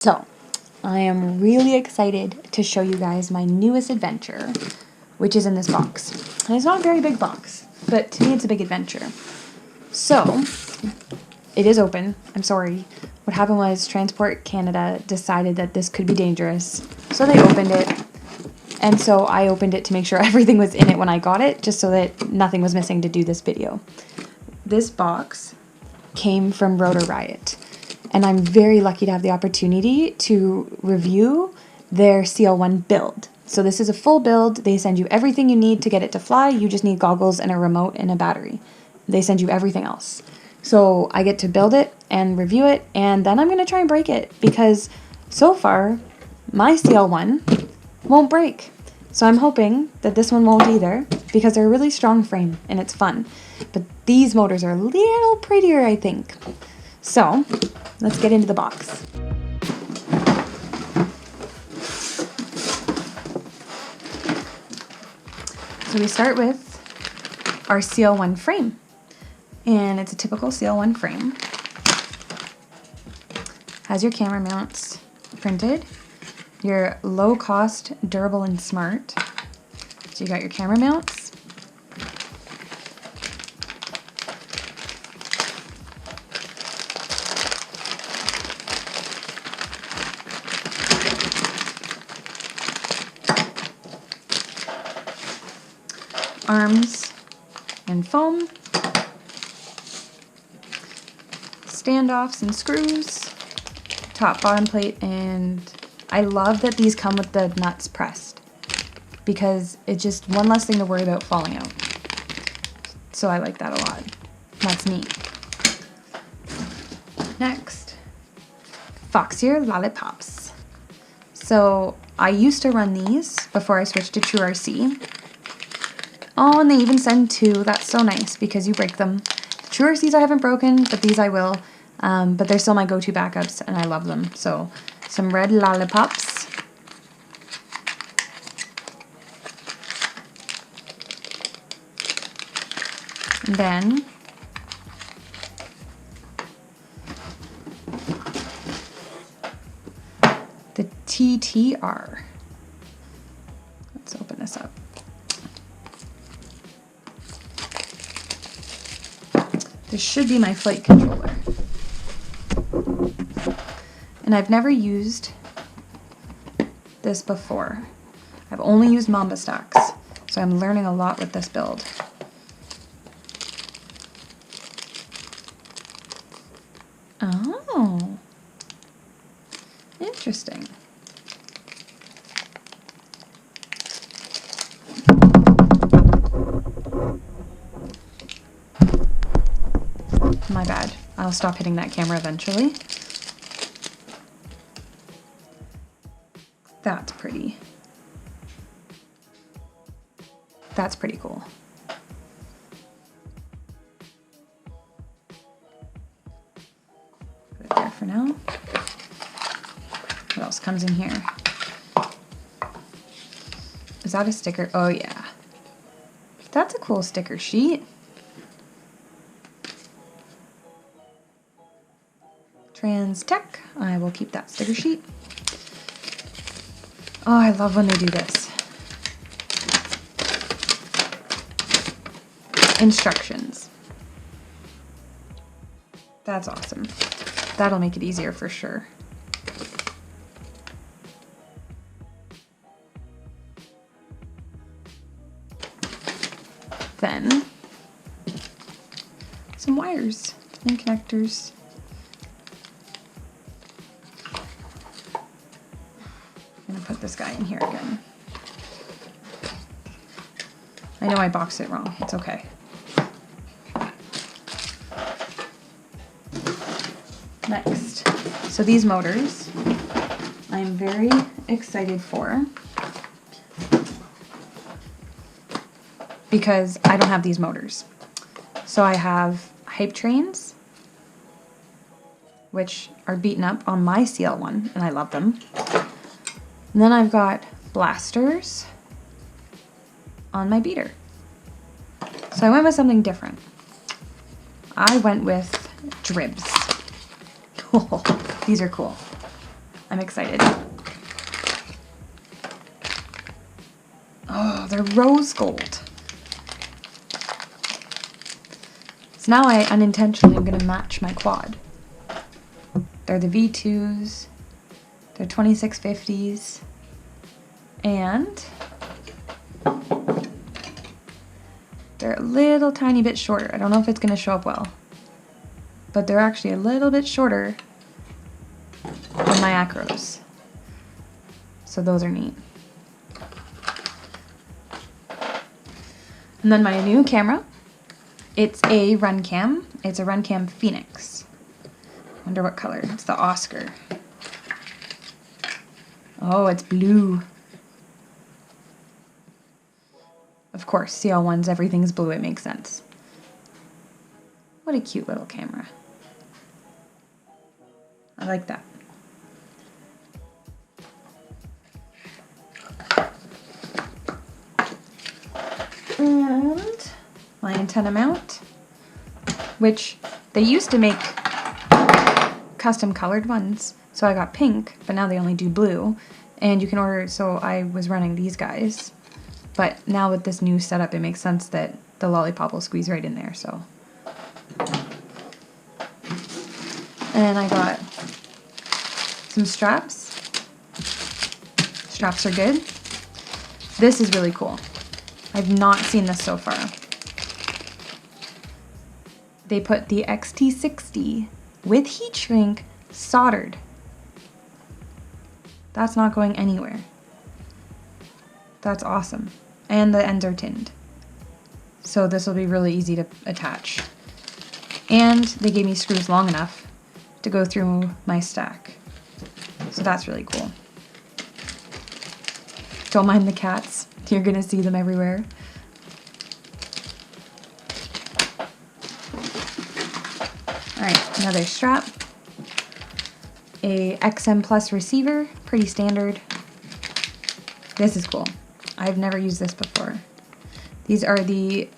So, I am really excited to show you guys my newest adventure, which is in this box. And it's not a very big box, but to me it's a big adventure. So, it is open. I'm sorry. What happened was Transport Canada decided that this could be dangerous, so they opened it. And so I opened it to make sure everything was in it when I got it, just so that nothing was missing to do this video. This box came from Rotor Riot. And I'm very lucky to have the opportunity to review their CL1 build. So this is a full build. They send you everything you need to get it to fly. You just need goggles and a remote and a battery. They send you everything else. So I get to build it and review it, and then I'm going to try and break it, because so far my CL1 won't break. So I'm hoping that this one won't either, because they're a really strong frame and it's fun. But these motors are a little prettier, I think. So let's get into the box. So we start with our CL1 frame, and it's a typical CL1 frame. Has your camera mounts printed, your low cost, durable, and smart. So you got your camera mounts. Arms and foam, standoffs and screws, top bottom plate, and I love that these come with the nuts pressed, because it's just one less thing to worry about falling out. So I like that a lot. That's neat. Next, Foxeer lollipops. So I used to run these before I switched to True RC. Oh, and they even send two. That's so nice, because you break them. The True RCs I haven't broken, but these I will. But they're still my go-to backups, and I love them. So, some red lollipops. And then the TTR. Let's open this up. This should be my flight controller. And I've never used this before. I've only used Mamba stocks, so I'm learning a lot with this build. Oh, interesting. My bad. I'll stop hitting that camera eventually. That's pretty. That's pretty cool. Put it there for now. What else comes in here? Is that a sticker? Oh yeah. That's a cool sticker sheet. Transtech. I will keep that sticker sheet. Oh, I love when they do this. Instructions. That's awesome. That'll make it easier for sure. Then, some wires and connectors. I'm gonna put this guy in here again. I know I boxed it wrong. It's okay. Next, so these motors, I'm very excited for, because I don't have these motors. So I have Hypetrains, which are beaten up on my CL1, and I love them. And then I've got blasters on my beater. So I went with something different. I went with dribs. Oh, these are cool. I'm excited. Oh, they're rose gold. So now I unintentionally am going to match my quad. They're the V2s. They're 2650s. And they're a little tiny bit shorter. I don't know if it's going to show up well. But they're actually a little bit shorter than my acros. So those are neat. And then my new camera. It's a Runcam. It's a Runcam Phoenix. Wonder what color. It's the Oscar. Oh, it's blue. Of course, CL1's everything's blue. It makes sense. What a cute little camera. I like that. And my antenna mount, which they used to make custom colored ones, so I got pink, but now they only do blue, and you can order, so I was running these guys, but now with this new setup it makes sense that the lollipop will squeeze right in there, so. And I got some straps. Straps are good. This is really cool. I've not seen this so far. They put the XT60 with heat shrink soldered. That's not going anywhere. That's awesome. And the ends are tinned. So this will be really easy to attach. And they gave me screws long enough to go through my stack. So that's really cool. Don't mind the cats. You're gonna see them everywhere. Alright, another strap. A XM Plus receiver, pretty standard. This is cool. I've never used this before. These are the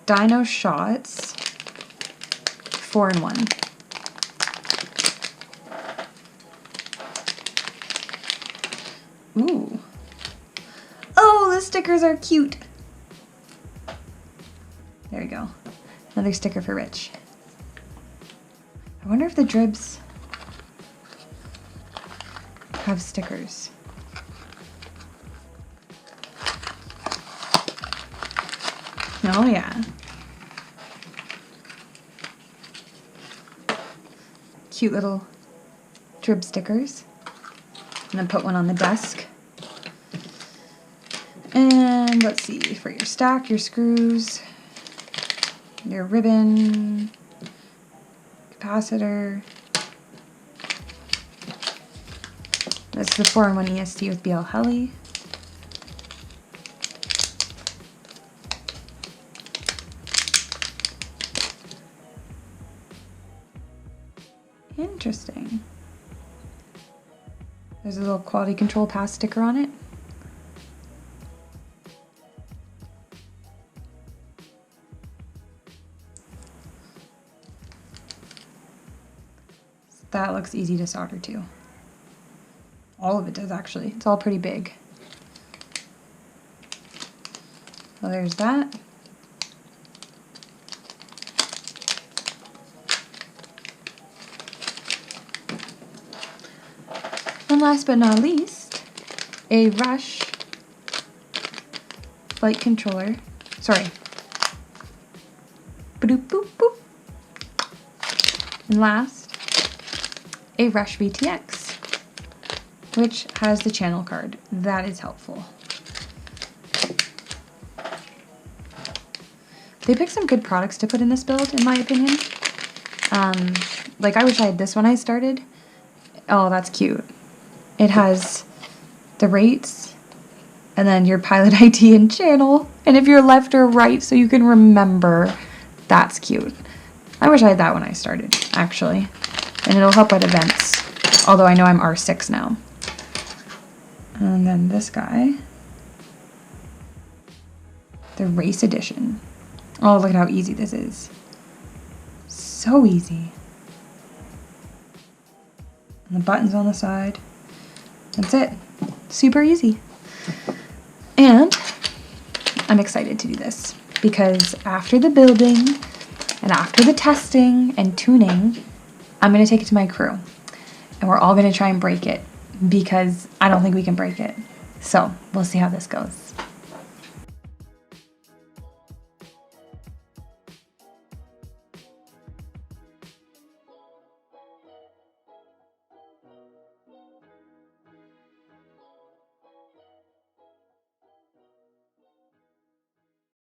Dinoshots 4-in-1. Ooh. Oh, the stickers are cute. There we go. Another sticker for Rich. I wonder if the dribs have stickers. Oh yeah. Cute little drib stickers. I'm gonna put one on the desk. And let's see, for your stack, your screws, your ribbon, capacitor. That's the 4-in-1 EST with BL Heli. Interesting. There's a little quality control pass sticker on it. That looks easy to solder too. All of it does actually. It's all pretty big. So there's that. And last but not least, a Rush flight controller. Sorry. Boop boop boop. And last, a Rush VTX, which has the channel card. That is helpful. They picked some good products to put in this build, in my opinion. Like, I wish I had this when I started. Oh, that's cute. It has the rates, and then your pilot ID and channel, and if you're left or right so you can remember. That's cute. I wish I had that when I started, actually. And it'll help at events, although I know I'm R6 now. And then this guy. The Race Edition. Oh, look at how easy this is. So easy. And the buttons on the side. That's it. Super easy. And I'm excited to do this because after the building and after the testing and tuning, I'm going to take it to my crew and we're all going to try and break it because I don't think we can break it. So we'll see how this goes.